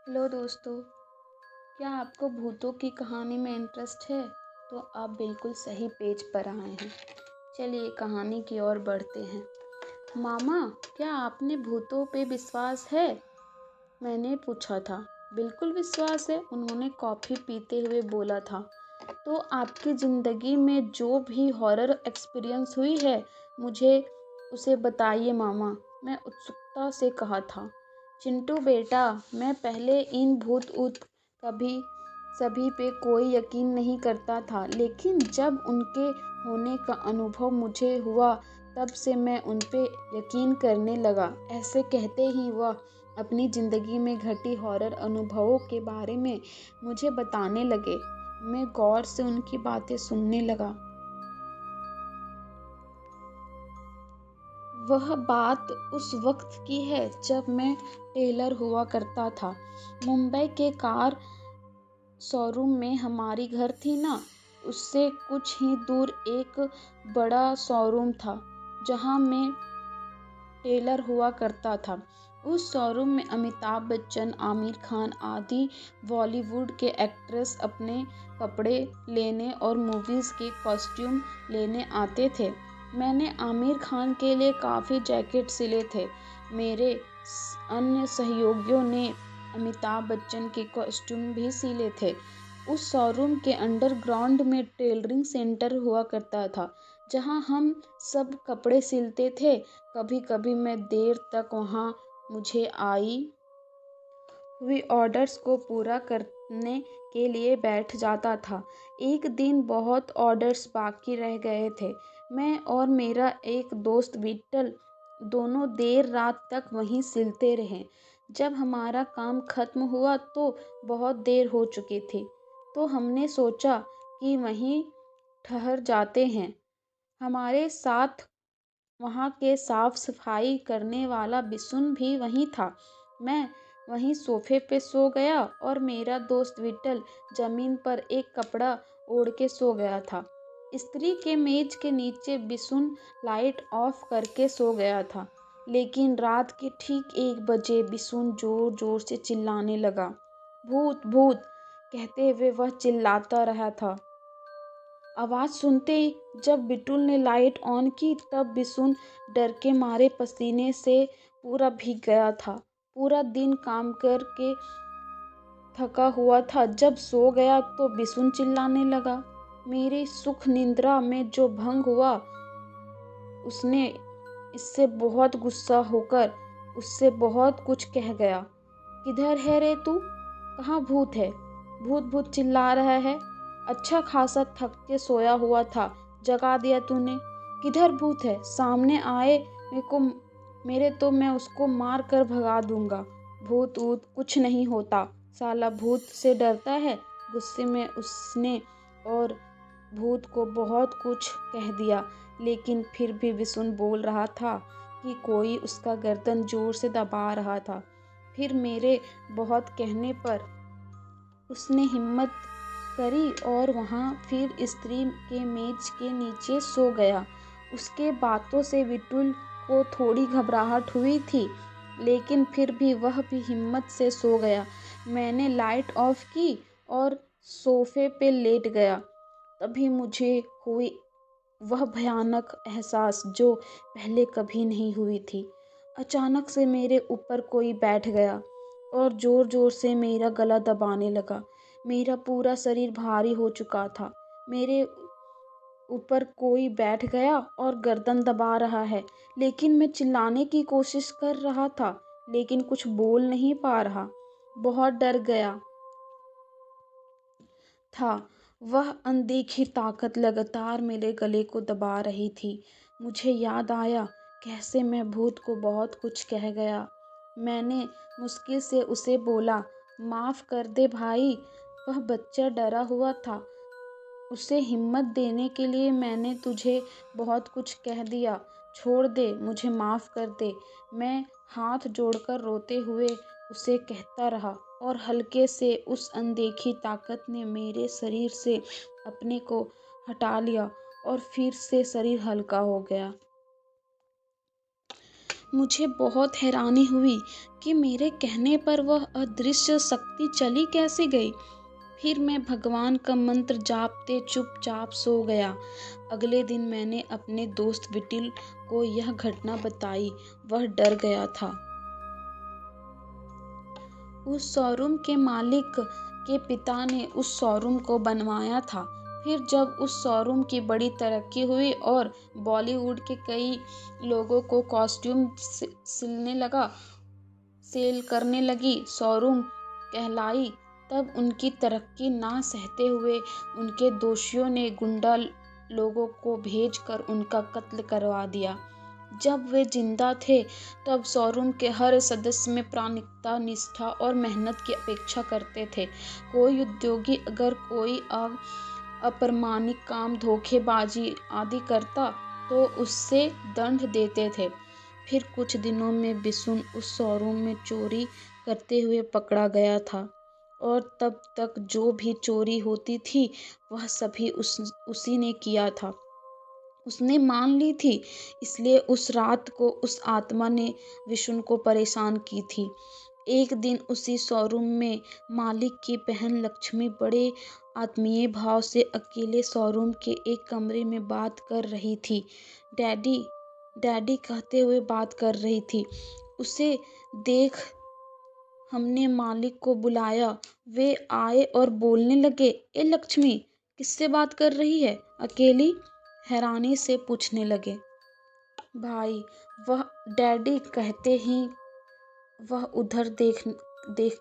Hello दोस्तों, क्या आपको भूतों की कहानी में इंटरेस्ट है? तो आप बिल्कुल सही पेज पर आए हैं। चलिए कहानी की ओर बढ़ते हैं। मामा, क्या आपने भूतों पे विश्वास है? मैंने पूछा था। बिल्कुल विश्वास है, उन्होंने कॉफ़ी पीते हुए बोला था। तो आपकी ज़िंदगी में जो भी हॉरर एक्सपीरियंस हुई है, मुझे उसे बताइए मामा, मैं उत्सुकता से कहा था। चिंटू बेटा, मैं पहले इन भूत ऊत कभी सभी पे कोई यकीन नहीं करता था, लेकिन जब उनके होने का अनुभव मुझे हुआ तब से मैं उन पे यकीन करने लगा। ऐसे कहते ही वह अपनी ज़िंदगी में घटी हॉरर अनुभवों के बारे में मुझे बताने लगे। मैं गौर से उनकी बातें सुनने लगा। वह बात उस वक्त की है जब मैं टेलर हुआ करता था। मुंबई के कार शोरूम में हमारी घर थी ना, उससे कुछ ही दूर एक बड़ा शोरूम था जहां मैं टेलर हुआ करता था। उस शोरूम में अमिताभ बच्चन, आमिर खान आदि बॉलीवुड के एक्ट्रेस अपने कपड़े लेने और मूवीज़ के कॉस्ट्यूम लेने आते थे। मैंने आमिर खान के लिए काफ़ी जैकेट सिले थे। मेरे अन्य सहयोगियों ने अमिताभ बच्चन के कॉस्ट्यूम भी सिले थे। उस शोरूम के अंडरग्राउंड में टेलरिंग सेंटर हुआ करता था, जहां हम सब कपड़े सिलते थे। कभी-कभी मैं देर तक वहां मुझे आई हुई ऑर्डर्स को पूरा करने के लिए बैठ जाता था। एक दिन बहुत ऑर्डर्स बाकी रह गए थे। मैं और मेरा एक दोस्त विट्ठल दोनों देर रात तक वहीं सिलते रहे। जब हमारा काम खत्म हुआ तो बहुत देर हो चुकी थी, तो हमने सोचा कि वहीं ठहर जाते हैं। हमारे साथ वहाँ के साफ सफाई करने वाला बिशुन भी वहीं था। मैं वहीं सोफे पे सो गया और मेरा दोस्त विट्ठल जमीन पर एक कपड़ा ओढ़ के सो गया था। स्त्री के मेज के नीचे बिशुन लाइट ऑफ करके सो गया था। लेकिन रात के ठीक 1 बजे बिशुन जोर जोर से चिल्लाने लगा। भूत भूत कहते हुए वह चिल्लाता रहा था। आवाज़ सुनते ही जब बिटुल ने लाइट ऑन की तब बिशुन डर के मारे पसीने से पूरा भीग गया था। पूरा दिन काम करके थका हुआ था। जब सो गया तो बिशुन चिल्लाने लगा। मेरी सुख निद्रा में जो भंग हुआ, उसने इससे बहुत गुस्सा होकर उससे बहुत कुछ कह गया। किधर है रे तू? कहाँ भूत है? भूत भूत चिल्ला रहा है। अच्छा खासा थक के सोया हुआ था, जगा दिया तूने। किधर भूत है? सामने आए मेरे तो मैं उसको मार कर भगा दूंगा। भूत ऊत कुछ नहीं होता, साला भूत से डरता है। गुस्से में उसने और भूत को बहुत कुछ कह दिया, लेकिन फिर भी बिशुन बोल रहा था कि कोई उसका गर्दन जोर से दबा रहा था। फिर मेरे बहुत कहने पर उसने हिम्मत करी और वहाँ फिर स्त्री के मेज के नीचे सो गया। उसके बातों से विटुल को थोड़ी घबराहट हुई थी, लेकिन फिर भी वह भी हिम्मत से सो गया। मैंने लाइट ऑफ की और सोफे पे लेट गया। तभी मुझे हुई वह भयानक एहसास जो पहले कभी नहीं हुई थी। अचानक से मेरे ऊपर कोई बैठ गया और जोर जोर से मेरा गला दबाने लगा। मेरा पूरा शरीर भारी हो चुका था। मेरे ऊपर कोई बैठ गया और गर्दन दबा रहा है, लेकिन मैं चिल्लाने की कोशिश कर रहा था, लेकिन कुछ बोल नहीं पा रहा। बहुत डर गया था। वह अनदेखी ताकत लगातार मेरे गले को दबा रही थी। मुझे याद आया कैसे मैं भूत को बहुत कुछ कह गया। मैंने मुश्किल से उसे बोला, माफ़ कर दे भाई। वह बच्चा डरा हुआ था। उसे हिम्मत देने के लिए मैंने तुझे बहुत कुछ कह दिया। छोड़ दे, मुझे माफ़ कर दे। मैं हाथ जोड़कर रोते हुए उसे कहता रहा और हल्के से उस अनदेखी ताकत ने मेरे शरीर से अपने को हटा लिया और फिर से शरीर हल्का हो गया। मुझे बहुत हैरानी हुई कि मेरे कहने पर वह अदृश्य शक्ति चली कैसे गई। फिर मैं भगवान का मंत्र जापते चुपचाप सो गया। अगले दिन मैंने अपने दोस्त विटिल को यह घटना बताई। वह डर गया था। उस शोरूम के मालिक के पिता ने उस शोरूम को बनवाया था। फिर जब उस शोरूम की बड़ी तरक्की हुई और बॉलीवुड के कई लोगों को कॉस्ट्यूम सेल करने लगी, शोरूम कहलाई, तब उनकी तरक्की ना सहते हुए उनके दोषियों ने गुंडा लोगों को भेजकर उनका कत्ल करवा दिया। जब वे जिंदा थे तब शोरूम के हर सदस्य में प्रामाणिकता, निष्ठा और मेहनत की अपेक्षा करते थे। कोई उद्योगी अगर कोई अप्रामाणिक काम, धोखेबाजी आदि करता तो उससे दंड देते थे। फिर कुछ दिनों में बिशुन उस शोरूम में चोरी करते हुए पकड़ा गया था और तब तक जो भी चोरी होती थी वह सभी उसी ने किया था। उसने मान ली थी, इसलिए उस रात को उस आत्मा ने विशुन को परेशान की थी। एक दिन उसी शोरूम में मालिक की बहन लक्ष्मी बड़े आत्मीय भाव से अकेले शोरूम के एक कमरे में बात कर रही थी। डैडी डैडी कहते हुए बात कर रही थी। उसे देख हमने मालिक को बुलाया। वे आए और बोलने लगे, ए लक्ष्मी, किससे बात कर रही है अकेली? हैरानी से पूछने लगे। भाई, वह डैडी कहते ही वह उधर देख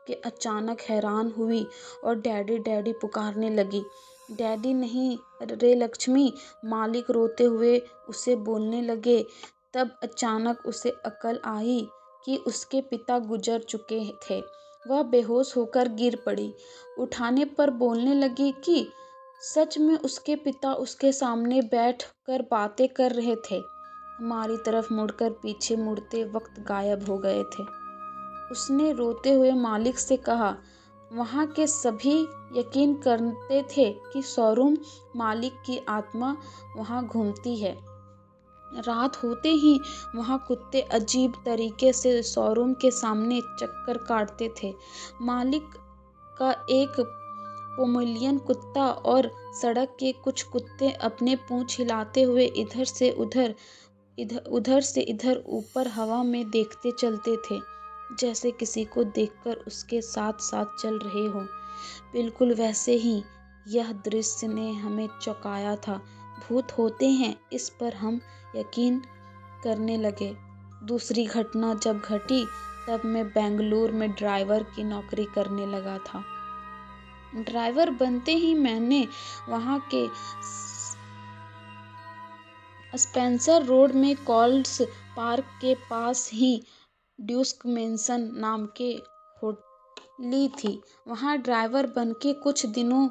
के अचानक हैरान हुई और डैडी डैडी पुकारने लगी। डैडी नहीं रे लक्ष्मी, मालिक रोते हुए उसे बोलने लगे। तब अचानक उसे अकल आई कि उसके पिता गुजर चुके थे। वह बेहोश होकर गिर पड़ी। उठाने पर बोलने लगी कि सच में उसके पिता उसके सामने बैठ कर बातें कर रहे थे। हमारी तरफ मुड़कर पीछे मुड़ते वक्त गायब हो गए थे। उसने रोते हुए मालिक से कहा, वहाँ के सभी यकीन करते थे कि शोरूम मालिक की आत्मा वहाँ घूमती है। रात होते ही वहाँ कुत्ते अजीब तरीके से शोरूम के सामने चक्कर काटते थे। मालिक का एक पोमेलियन कुत्ता और सड़क के कुछ कुत्ते अपने पूंछ हिलाते हुए उधर से इधर ऊपर हवा में देखते चलते थे, जैसे किसी को देखकर उसके साथ साथ चल रहे हों। बिल्कुल वैसे ही यह दृश्य ने हमें चौंकाया था। भूत होते हैं, इस पर हम यकीन करने लगे। दूसरी घटना जब घटी तब मैं बेंगलुरु में ड्राइवर की नौकरी करने लगा था। ड्राइवर बनते ही मैंने वहाँ के स्पेंसर रोड में कॉल्स पार्क के पास ही ड्यूस्क मेंशन नाम के होटल ली थी। वहाँ ड्राइवर बनके कुछ दिनों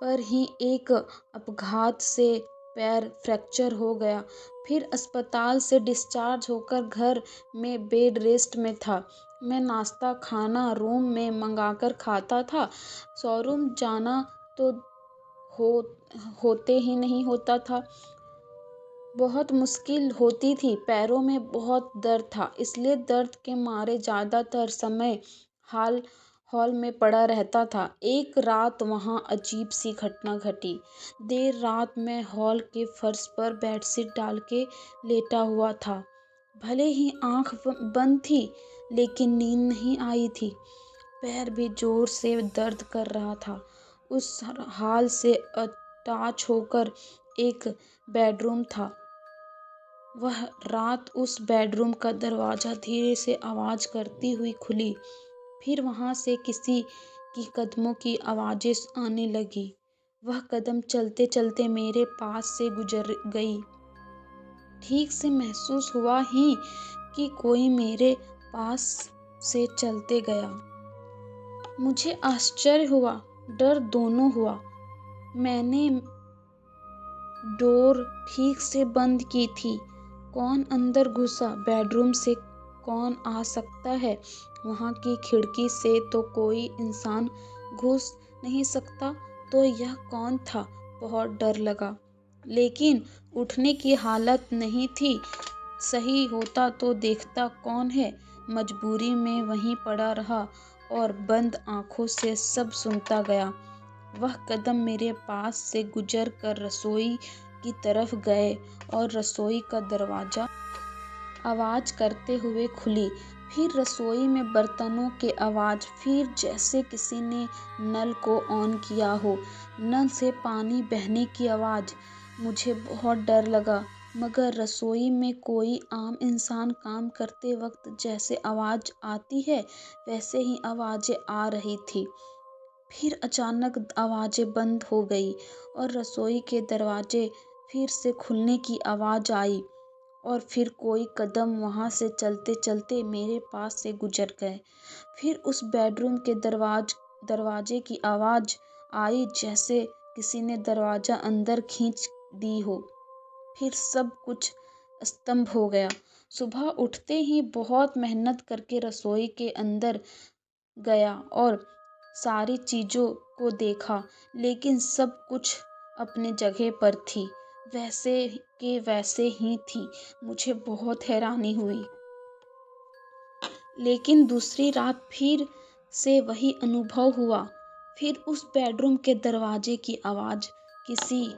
पर ही एक अपघात से पैर फ्रैक्चर हो गया। फिर अस्पताल से डिस्चार्ज होकर घर में बेड रेस्ट में था। मैं नाश्ता खाना रूम में मंगाकर खाता था। शोरूम जाना तो होते ही नहीं होता था। बहुत मुश्किल होती थी। पैरों में बहुत दर्द था, इसलिए दर्द के मारे ज़्यादातर समय हॉल में पड़ा रहता था। एक रात वहाँ अजीब सी घटना घटी। देर रात मैं हॉल के फर्श पर बेडशीट डाल के लेटा हुआ था। भले ही आंख बंद थी, लेकिन नींद नहीं आई थी। पैर भी जोर से दर्द कर रहा था। उस हॉल से अटैच होकर एक बेडरूम था। वह रात उस बेडरूम का दरवाज़ा धीरे से आवाज़ करती हुई खुली। फिर वहाँ से किसी की कदमों की आवाज़ें आने लगी। वह कदम चलते चलते मेरे पास से गुजर गई। ठीक से महसूस हुआ ही कि कोई मेरे पास से चलते गया। मुझे आश्चर्य हुआ, डर दोनों हुआ। मैंने डोर ठीक से बंद की थी। कौन अंदर घुसा? बेडरूम से कौन आ सकता है? वहाँ की खिड़की से तो कोई इंसान घुस नहीं सकता, तो यह कौन था? बहुत डर लगा, लेकिन उठने की हालत नहीं थी। सही होता तो देखता कौन है। मजबूरी में वहीं पड़ा रहा और बंद आंखों से सब सुनता गया। वह कदम मेरे पास से गुजर कर रसोई की तरफ गए और रसोई का दरवाज़ा आवाज़ करते हुए खुली। फिर रसोई में बर्तनों की आवाज़, फिर जैसे किसी ने नल को ऑन किया हो, नल से पानी बहने की आवाज़। मुझे बहुत डर लगा, मगर रसोई में कोई आम इंसान काम करते वक्त जैसे आवाज़ आती है, वैसे ही आवाज़ें आ रही थी। फिर अचानक आवाज़ें बंद हो गई और रसोई के दरवाजे फिर से खुलने की आवाज़ आई और फिर कोई कदम वहाँ से चलते-चलते मेरे पास से गुजर गए। फिर उस बेडरूम के दरवाजे की आवाज़ आई, जैसे किसी ने दरवाज़ा अंदर खींच दी हो। फिर सब कुछ स्तब्ध हो गया। सुबह उठते ही बहुत मेहनत करके रसोई के अंदर गया और सारी चीज़ों को देखा, लेकिन सब कुछ अपनी जगह पर थी, वैसे के वैसे ही थी। मुझे बहुत हैरानी हुई। लेकिन दूसरी रात फिर से वही अनुभव हुआ। फिर उस बेडरूम के दरवाजे की आवाज़, किसी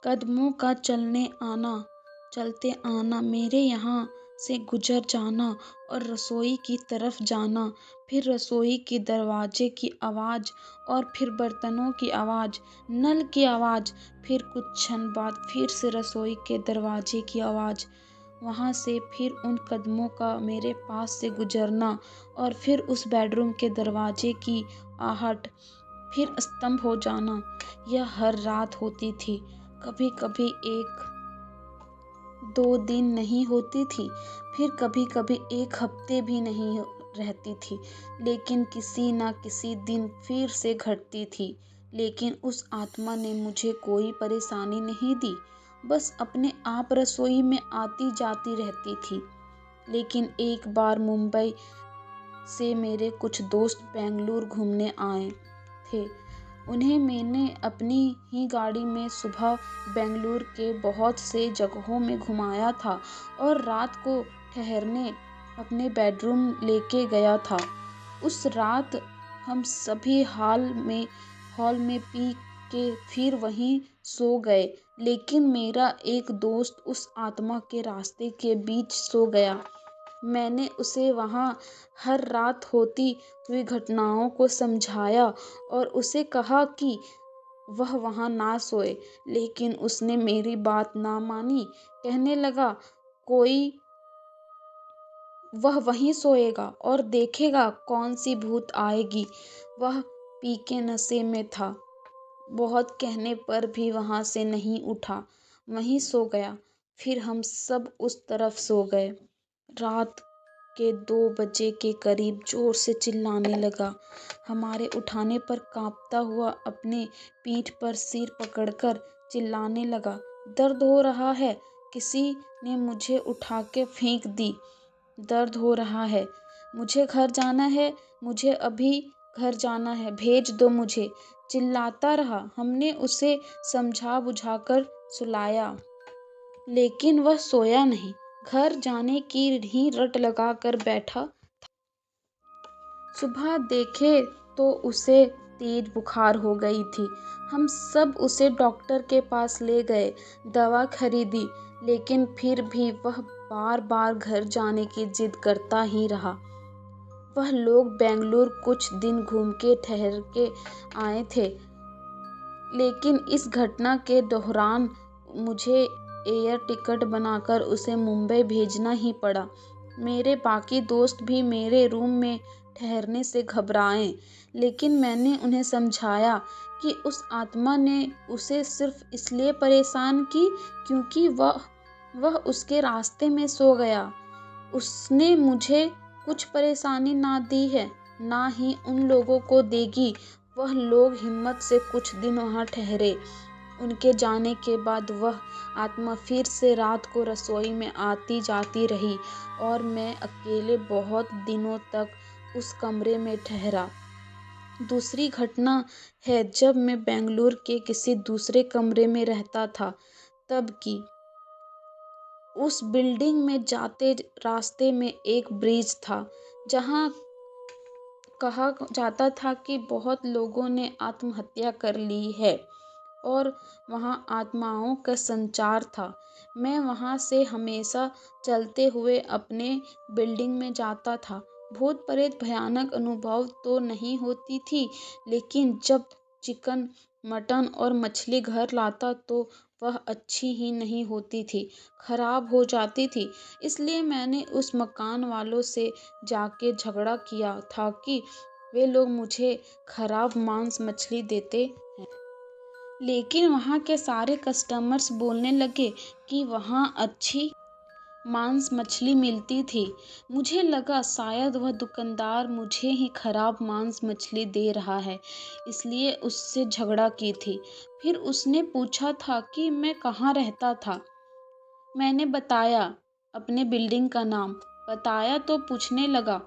कदमों का चलते आना, मेरे यहाँ से गुजर जाना और रसोई की तरफ जाना। फिर रसोई के दरवाजे की आवाज़ और फिर बर्तनों की आवाज़, नल की आवाज़। फिर कुछ क्षण बाद फिर से रसोई के दरवाजे की आवाज़, वहाँ से फिर उन कदमों का मेरे पास से गुजरना और फिर उस बेडरूम के दरवाजे की आहट, फिर स्तब्ध हो जाना। यह हर रात होती थी। कभी-कभी 1-2 दिन नहीं होती थी, फिर कभी-कभी 1 हफ्ते भी नहीं रहती थी, लेकिन किसी न किसी दिन फिर से घटती थी। लेकिन उस आत्मा ने मुझे कोई परेशानी नहीं दी, बस अपने आप रसोई में आती-जाती रहती थी। लेकिन एक बार मुंबई से मेरे कुछ दोस्त बेंगलुरु घूमने आए थे। उन्हें मैंने अपनी ही गाड़ी में सुबह बेंगलुरु के बहुत से जगहों में घुमाया था और रात को ठहरने अपने बेडरूम लेके गया था। उस रात हम सभी हॉल में पी के फिर वहीं सो गए, लेकिन मेरा एक दोस्त उस आत्मा के रास्ते के बीच सो गया। मैंने उसे वहाँ हर रात होती हुई घटनाओं को समझाया और उसे कहा कि वह वहाँ ना सोए, लेकिन उसने मेरी बात ना मानी। कहने लगा, कोई वह वहीं सोएगा और देखेगा कौन सी भूत आएगी। वह पी के नशे में था। बहुत कहने पर भी वहाँ से नहीं उठा, वहीं सो गया। फिर हम सब उस तरफ सो गए। रात के 2 बजे के करीब जोर से चिल्लाने लगा। हमारे उठाने पर कांपता हुआ अपने पीठ पर सिर पकड़कर चिल्लाने लगा, दर्द हो रहा है। किसी ने मुझे उठा के फेंक दी। दर्द हो रहा है, मुझे घर जाना है, मुझे अभी घर जाना है, भेज दो मुझे। चिल्लाता रहा। हमने उसे समझा बुझाकर सुलाया, लेकिन वह सोया नहीं, घर जाने की ही रट लगा कर बैठा। सुबह देखे तो उसे तेज बुखार हो गई थी। हम सब उसे डॉक्टर के पास ले गए, दवा खरीदी, लेकिन फिर भी वह बार बार घर जाने की जिद करता ही रहा। वह लोग बेंगलुरु कुछ दिन घूम के ठहर के आए थे, लेकिन इस घटना के दौरान मुझे एयर टिकट बनाकर उसे मुंबई भेजना ही पड़ा। मेरे बाकी दोस्त भी मेरे रूम में ठहरने से घबराए, लेकिन मैंने उन्हें समझाया कि उस आत्मा ने उसे सिर्फ इसलिए परेशान की क्योंकि वह उसके रास्ते में सो गया। उसने मुझे कुछ परेशानी ना दी है, ना ही उन लोगों को देगी। वह लोग हिम्मत से कुछ दिन वहाँ ठहरे। उनके जाने के बाद वह आत्मा फिर से रात को रसोई में आती जाती रही और मैं अकेले बहुत दिनों तक उस कमरे में ठहरा। दूसरी घटना है जब मैं बेंगलुरु के किसी दूसरे कमरे में रहता था, तब की। उस बिल्डिंग में जाते रास्ते में एक ब्रिज था, जहाँ कहा जाता था कि बहुत लोगों ने आत्महत्या कर ली है और वहाँ आत्माओं का संचार था। मैं वहाँ से हमेशा चलते हुए अपने बिल्डिंग में जाता था। भूत प्रेत भयानक अनुभव तो नहीं होती थी, लेकिन जब चिकन, मटन और मछली घर लाता तो वह अच्छी ही नहीं होती थी, खराब हो जाती थी। इसलिए मैंने उस मकान वालों से जाके झगड़ा किया था कि वे लोग मुझे खराब मांस मछली देते हैं। लेकिन वहाँ के सारे कस्टमर्स बोलने लगे कि वहाँ अच्छी मांस मछली मिलती थी। मुझे लगा शायद वह दुकानदार मुझे ही खराब मांस मछली दे रहा है, इसलिए उससे झगड़ा की थी। फिर उसने पूछा था कि मैं कहाँ रहता था। मैंने बताया अपने बिल्डिंग का नाम। बताया तो पूछने लगा,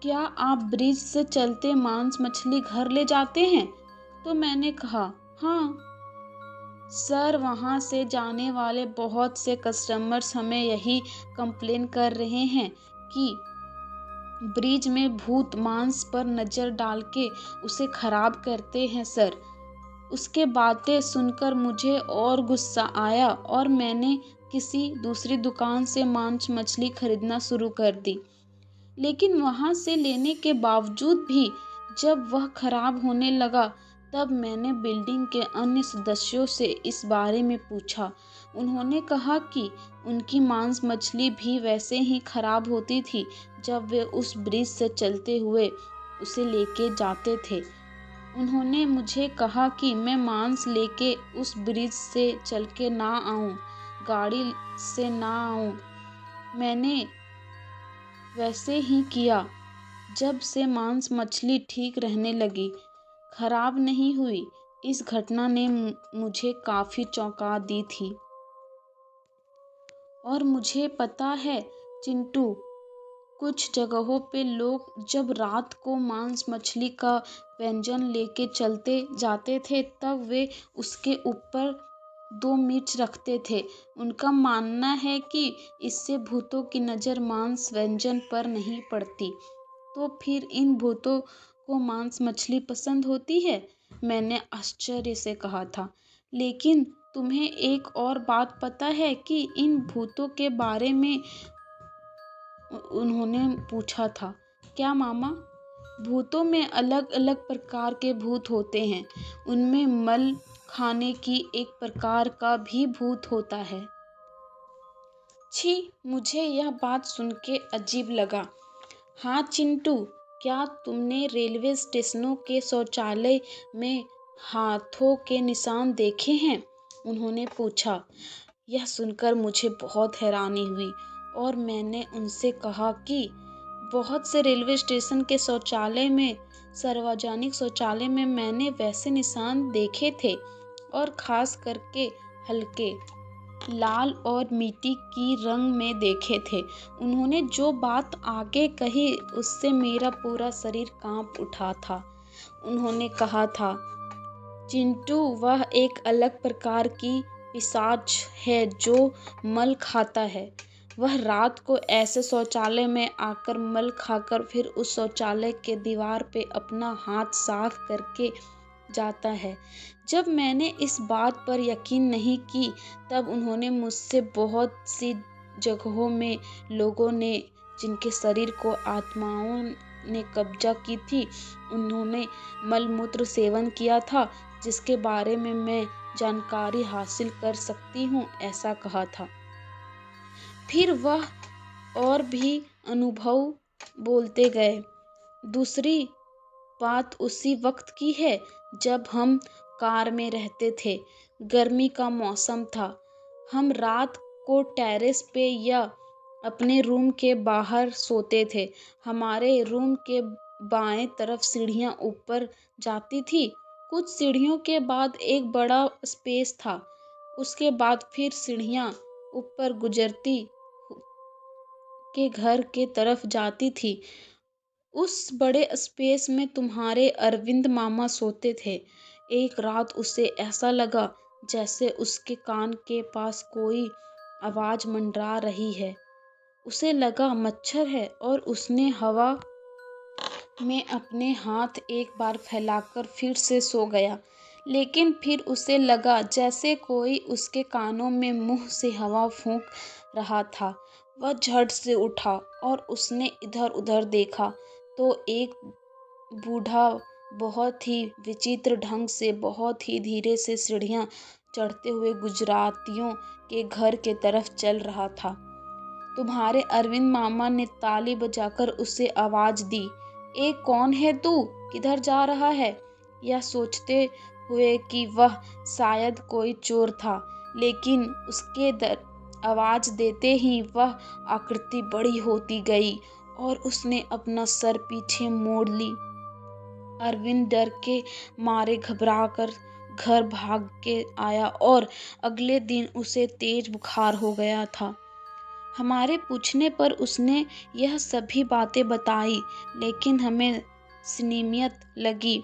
क्या आप ब्रिज से चलते मांस मछली घर ले जाते हैं? तो मैंने कहा, हाँ सर, वहाँ से जाने वाले बहुत से कस्टमर्स हमें यही कंप्लेन कर रहे हैं कि ब्रिज में भूत मांस पर नज़र डाल के उसे खराब करते हैं सर। उसके बातें सुनकर मुझे और गुस्सा आया और मैंने किसी दूसरी दुकान से मांस मछली खरीदना शुरू कर दी। लेकिन वहाँ से लेने के बावजूद भी जब वह खराब होने लगा, तब मैंने बिल्डिंग के अन्य सदस्यों से इस बारे में पूछा। उन्होंने कहा कि उनकी मांस मछली भी वैसे ही खराब होती थी जब वे उस ब्रिज से चलते हुए उसे लेके जाते थे। उन्होंने मुझे कहा कि मैं मांस लेके उस ब्रिज से चल के ना आऊं, गाड़ी से ना आऊं। मैंने वैसे ही किया। जब से मांस मछली ठीक रहने लगी, खराब नहीं हुई। इस घटना ने मुझे काफ़ी चौंका दी थी। और मुझे पता है चिंटू, कुछ जगहों पे लोग जब रात को मांस मछली का व्यंजन लेके चलते जाते थे, तब वे उसके ऊपर 2 मिर्च रखते थे। उनका मानना है कि इससे भूतों की नज़र मांस व्यंजन पर नहीं पड़ती। तो फिर इन भूतों को मांस मछली पसंद होती है? मैंने आश्चर्य से कहा था। लेकिन तुम्हें एक और बात पता है कि इन भूतों के बारे में उन्होंने पूछा था। क्या मामा? भूतों में अलग अलग प्रकार के भूत होते हैं। उनमें मल खाने की एक प्रकार का भी भूत होता है। छी, मुझे यह बात सुन के अजीब लगा। हाँ चिंटू, क्या तुमने रेलवे स्टेशनों के शौचालय में हाथों के निशान देखे हैं? उन्होंने पूछा। यह सुनकर मुझे बहुत हैरानी हुई और मैंने उनसे कहा कि बहुत से रेलवे स्टेशन के शौचालय में, सार्वजनिक शौचालय में मैंने वैसे निशान देखे थे और खास करके हल्के लाल और मिट्टी की रंग में देखे थे। उन्होंने जो बात आगे कही उससे मेरा पूरा शरीर कांप उठा था। उन्होंने कहा था, चिंटू, वह एक अलग प्रकार की पिशाच है जो मल खाता है। वह रात को ऐसे शौचालय में आकर मल खाकर फिर उस शौचालय के दीवार पे अपना हाथ साफ करके जाता है। जब मैंने इस बात पर यकीन नहीं की, तब उन्होंने मुझसे बहुत सी जगहों में लोगों ने जिनके शरीर को आत्माओं ने कब्जा की थी, उन्होंने मलमूत्र सेवन किया था, जिसके बारे में मैं जानकारी हासिल कर सकती हूँ, ऐसा कहा था। फिर वह और भी अनुभव बोलते गए। दूसरी बात उसी वक्त की है जब हम कार में रहते थे। गर्मी का मौसम था। हम रात को टेरेस पे या अपने रूम के बाहर सोते थे। हमारे रूम के बाएं तरफ सीढ़ियां ऊपर जाती थी। कुछ सीढ़ियों के बाद एक बड़ा स्पेस था। उसके बाद फिर सीढ़ियां ऊपर गुजरती के घर के तरफ जाती थी। उस बड़े स्पेस में तुम्हारे अरविंद मामा सोते थे। एक रात उसे ऐसा लगा जैसे उसके कान के पास कोई आवाज मंडरा रही है। उसे लगा मच्छर है और उसने हवा में अपने हाथ एक बार फैलाकर फिर से सो गया। लेकिन फिर उसे लगा जैसे कोई उसके कानों में मुंह से हवा फूंक रहा था। वह झट से उठा और उसने इधर-उधर देखा तो एक बूढ़ा बहुत ही विचित्र ढंग से बहुत ही धीरे से सीढ़ियां चढ़ते हुए गुजरातियों के घर के तरफ चल रहा था। तुम्हारे अरविंद मामा ने ताली बजाकर उसे आवाज दी। ए कौन है तू? किधर जा रहा है? यह सोचते हुए कि वह शायद कोई चोर था, लेकिन उसके आवाज देते ही वह आकृति बड़ी होती गई और उसने अपना सर पीछे मोड़ ली। अरविंद डर के मारे घबराकर घर भाग के आया और अगले दिन उसे तेज बुखार हो गया था। हमारे पूछने पर उसने यह सभी बातें बताई, लेकिन हमें स्निमियत लगी।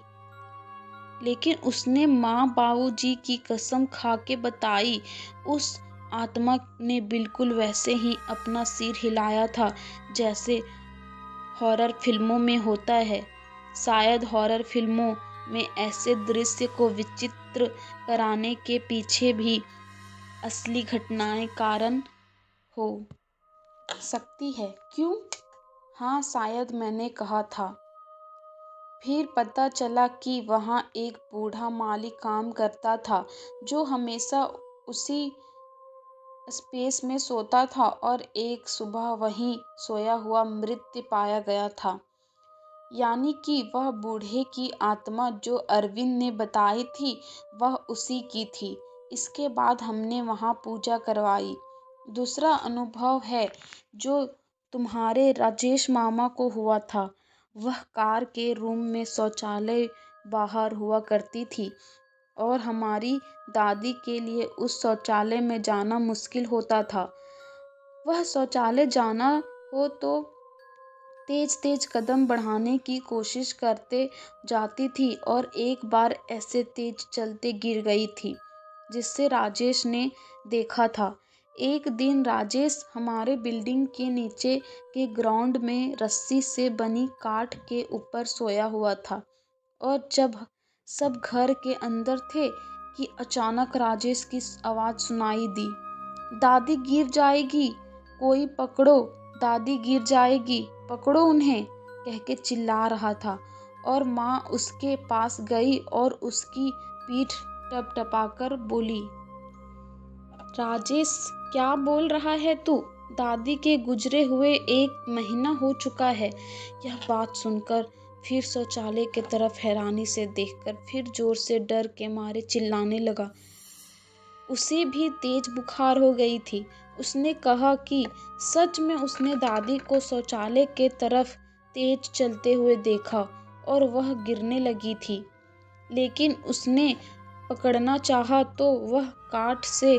लेकिन उसने माँ बाबूजी की कसम खा के बताई। उस आत्मा ने बिल्कुल वैसे ही अपना सिर हिलाया था जैसे हॉरर फिल्मों में होता है। शायद हॉरर फिल्मों में ऐसे दृश्य को विचित्र कराने के पीछे भी असली घटनाएं कारण हो सकती है। क्यों? हाँ, शायद मैंने कहा था। फिर पता चला कि वहाँ एक बूढ़ा माली काम करता था जो हमेशा उसी स्पेस में सोता था और एक सुबह वहीं सोया हुआ मृत पाया गया था। यानी कि वह बूढ़े की आत्मा जो अरविंद ने बताई थी वह उसी की थी। इसके बाद हमने वहाँ पूजा करवाई। दूसरा अनुभव है जो तुम्हारे राजेश मामा को हुआ था। वह कार के रूम में शौचालय बाहर हुआ करती थी और हमारी दादी के लिए उस शौचालय में जाना मुश्किल होता था। वह शौचालय जाना हो तो तेज तेज कदम बढ़ाने की कोशिश करते जाती थी और एक बार ऐसे तेज चलते गिर गई थी जिससे राजेश ने देखा था। एक दिन राजेश हमारे बिल्डिंग के नीचे के ग्राउंड में रस्सी से बनी काठ के ऊपर सोया हुआ था और जब सब घर के अंदर थे कि अचानक राजेश की आवाज़ सुनाई दी, दादी गिर जाएगी, कोई पकड़ो, दादी गिर जाएगी, पकड़ो उन्हें, कह के चिल्ला रहा था। और माँ उसके पास गई और उसकी पीठ टपटपाकर बोली, राजेश क्या बोल रहा है तू? दादी के गुजरे हुए 1 महीना हो चुका है। यह बात सुनकर फिर शौचालय की तरफ हैरानी से देखकर फिर जोर से डर के मारे चिल्लाने लगा। उसे भी तेज बुखार हो गई थी। उसने कहा कि सच में उसने दादी को शौचालय के तरफ तेज चलते हुए देखा और वह गिरने लगी थी। लेकिन उसने पकड़ना चाहा तो वह काठ से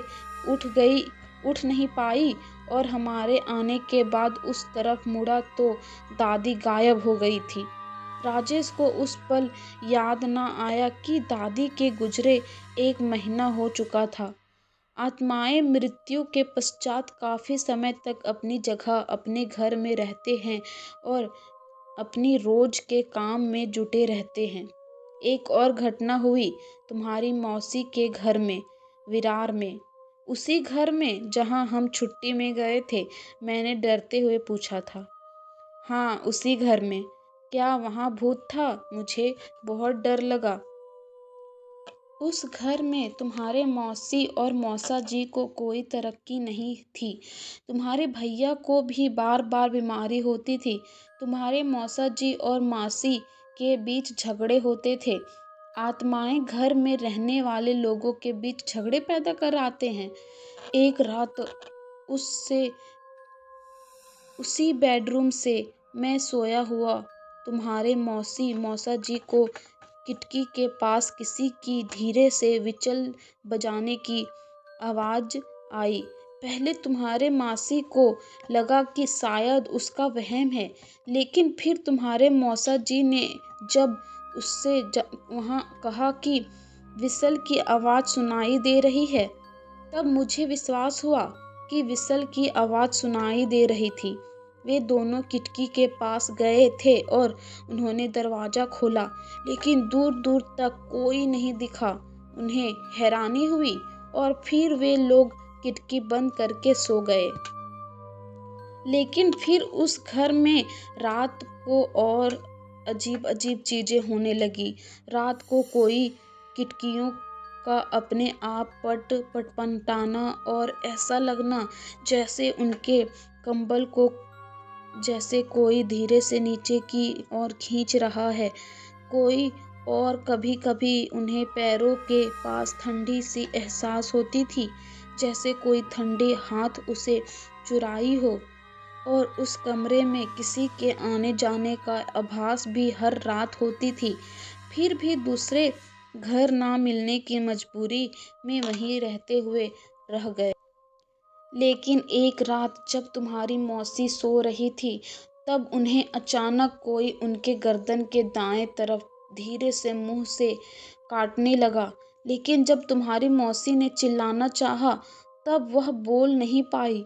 उठ नहीं पाई और हमारे आने के बाद उस तरफ मुड़ा तो दादी गायब हो गई थी। राजेश को उस पल याद न आया कि दादी के गुजरे 1 महीना हो चुका था। आत्माएं मृत्यु के पश्चात काफी समय तक अपनी जगह अपने घर में रहते हैं और अपनी रोज के काम में जुटे रहते हैं। एक और घटना हुई तुम्हारी मौसी के घर में, विरार में। उसी घर में जहां हम छुट्टी में गए थे। मैंने डरते हुए पूछा था। हाँ, उसी घर में। क्या वहां भूत था? मुझे बहुत डर लगा। उस घर में तुम्हारे मौसी और मौसा जी को कोई तरक्की नहीं थी। तुम्हारे भैया को भी बार बार बीमारी होती थी। तुम्हारे मौसा जी और मासी के बीच झगड़े होते थे। आत्माएं घर में रहने वाले लोगों के बीच झगड़े पैदा कर आते हैं। एक रात उसी बेडरूम से मैं सोया हुआ तुम्हारे मौसी मौसा जी को खिड़की के पास किसी की धीरे से विचल बजाने की आवाज आई। पहले तुम्हारे मासी को लगा कि शायद उसका वहम है, लेकिन फिर तुम्हारे मौसा जी ने जब उससे वहां कहा कि विसल की आवाज सुनाई दे रही है, तब मुझे विश्वास हुआ की विसल की आवाज़ सुनाई दे रही थी। वे दोनों खिड़की के पास गए थे और उन्होंने दरवाज़ा खोला, लेकिन दूर-दूर तक कोई नहीं दिखा। उन्हें हैरानी हुई और फिर वे लोग खिड़की बंद करके सो गए। लेकिन फिर उस घर में रात को और अजीब-अजीब चीज़ें होने लगी। रात को कोई खिड़कियों का अपने आप पटपटाना और ऐसा लगना जैसे उनके कंबल को जैसे कोई धीरे से नीचे की ओर खींच रहा है कोई। और कभी-कभी उन्हें पैरों के पास ठंडी सी एहसास होती थी, जैसे कोई ठंडे हाथ उसे चुराई हो। और उस कमरे में किसी के आने-जाने का आभास भी हर रात होती थी। फिर भी दूसरे घर ना मिलने की मजबूरी में वहीं रहते हुए रह गए। लेकिन एक रात जब तुम्हारी मौसी सो रही थी, तब उन्हें अचानक कोई उनके गर्दन के दाएं तरफ धीरे से मुंह से काटने लगा। लेकिन जब तुम्हारी मौसी ने चिल्लाना चाहा, तब वह बोल नहीं पाई।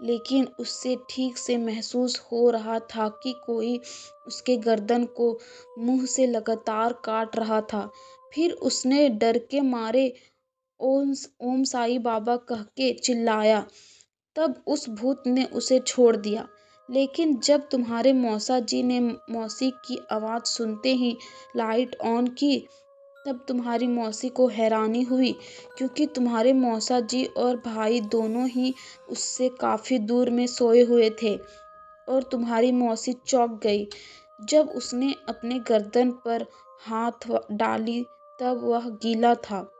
लेकिन उससे ठीक से महसूस हो रहा था कि कोई उसके गर्दन को मुंह से लगातार काट रहा था। फिर उसने डर के मारे ओम ओम साईं बाबा कह के चिल्लाया। तब उस भूत ने उसे छोड़ दिया। लेकिन जब तुम्हारे मौसा जी ने मौसी की आवाज़ सुनते ही लाइट ऑन की, तब तुम्हारी मौसी को हैरानी हुई, क्योंकि तुम्हारे मौसा जी और भाई दोनों ही उससे काफ़ी दूर में सोए हुए थे। और तुम्हारी मौसी चौंक गई जब उसने अपने गर्दन पर हाथ डाली, तब वह गीला था।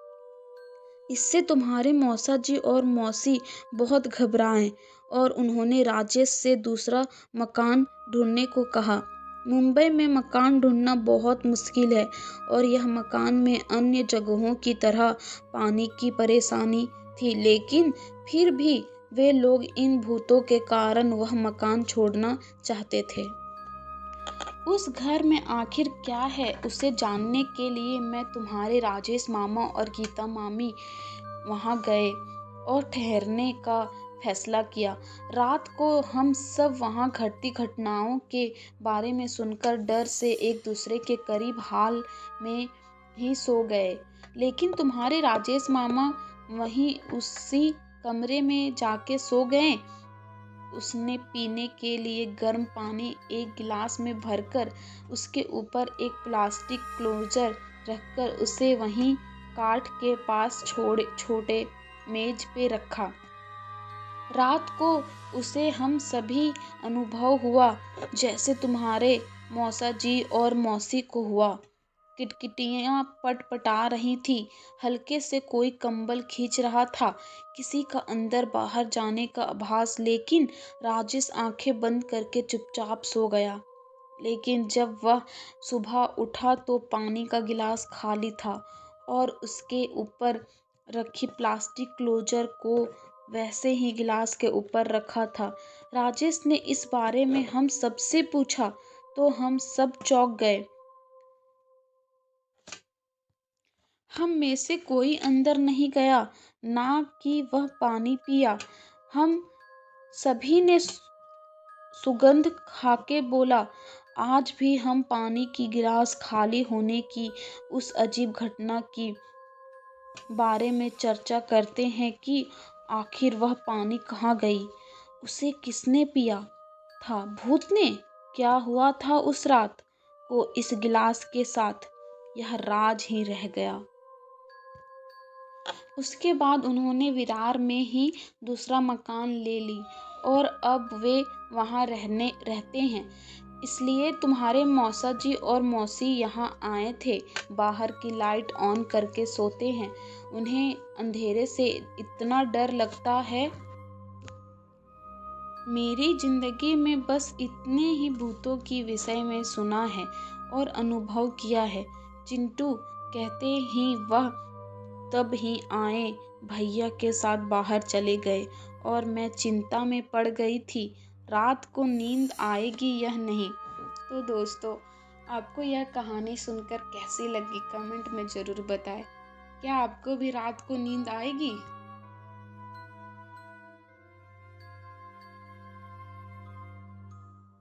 इससे तुम्हारे मौसा जी और मौसी बहुत घबराए और उन्होंने राजेश से दूसरा मकान ढूंढने को कहा। मुंबई में मकान ढूंढना बहुत मुश्किल है और यह मकान में अन्य जगहों की तरह पानी की परेशानी थी, लेकिन फिर भी वे लोग इन भूतों के कारण वह मकान छोड़ना चाहते थे। उस घर में आखिर क्या है, उसे जानने के लिए मैं तुम्हारे राजेश मामा और गीता मामी वहां गए और ठहरने का फैसला किया। रात को हम सब वहां घटती घटनाओं के बारे में सुनकर डर से एक दूसरे के करीब हाल में ही सो गए। लेकिन तुम्हारे राजेश मामा वहीं उसी कमरे में जाके सो गए। उसने पीने के लिए गर्म पानी एक गिलास में भरकर उसके ऊपर एक प्लास्टिक क्लोजर रखकर उसे वहीं काट के पास छोटे मेज पे रखा। रात को उसे हम सभी अनुभव हुआ जैसे तुम्हारे मौसा जी और मौसी को हुआ। किटकिटियां पटपटा रही थी, हल्के से कोई कंबल खींच रहा था, किसी का अंदर बाहर जाने का आभास। लेकिन राजेश आंखें बंद करके चुपचाप सो गया। लेकिन जब वह सुबह उठा तो पानी का गिलास खाली था और उसके ऊपर रखी प्लास्टिक क्लोजर को वैसे ही गिलास के ऊपर रखा था। राजेश ने इस बारे में हम सबसे पूछा तो हम सब चौंक गए। हम में से कोई अंदर नहीं गया, ना कि वह पानी पिया। हम सभी ने सुगंध खाके बोला, आज भी हम पानी की गिलास खाली होने की उस अजीब घटना की बारे में चर्चा करते हैं कि आखिर वह पानी कहाँ गई, उसे किसने पिया था, भूत ने? क्या हुआ था उस रात को इस गिलास के साथ? यह राज ही रह गया। उसके बाद उन्होंने विरार में ही दूसरा मकान ले ली और अब वे वहाँ रहते हैं। इसलिए तुम्हारे मौसा जी और मौसी यहाँ आए थे, बाहर की लाइट ऑन करके सोते हैं। उन्हें अंधेरे से इतना डर लगता है। मेरी जिंदगी में बस इतने ही भूतों की विषय में सुना है और अनुभव किया है। चिंटू कहते ही वह तब ही आए भैया के साथ बाहर चले गए और मैं चिंता में पड़ गई थी, रात को नींद आएगी या नहीं। तो दोस्तों, आपको यह कहानी सुनकर कैसी लगी कमेंट में ज़रूर बताएं। क्या आपको भी रात को नींद आएगी?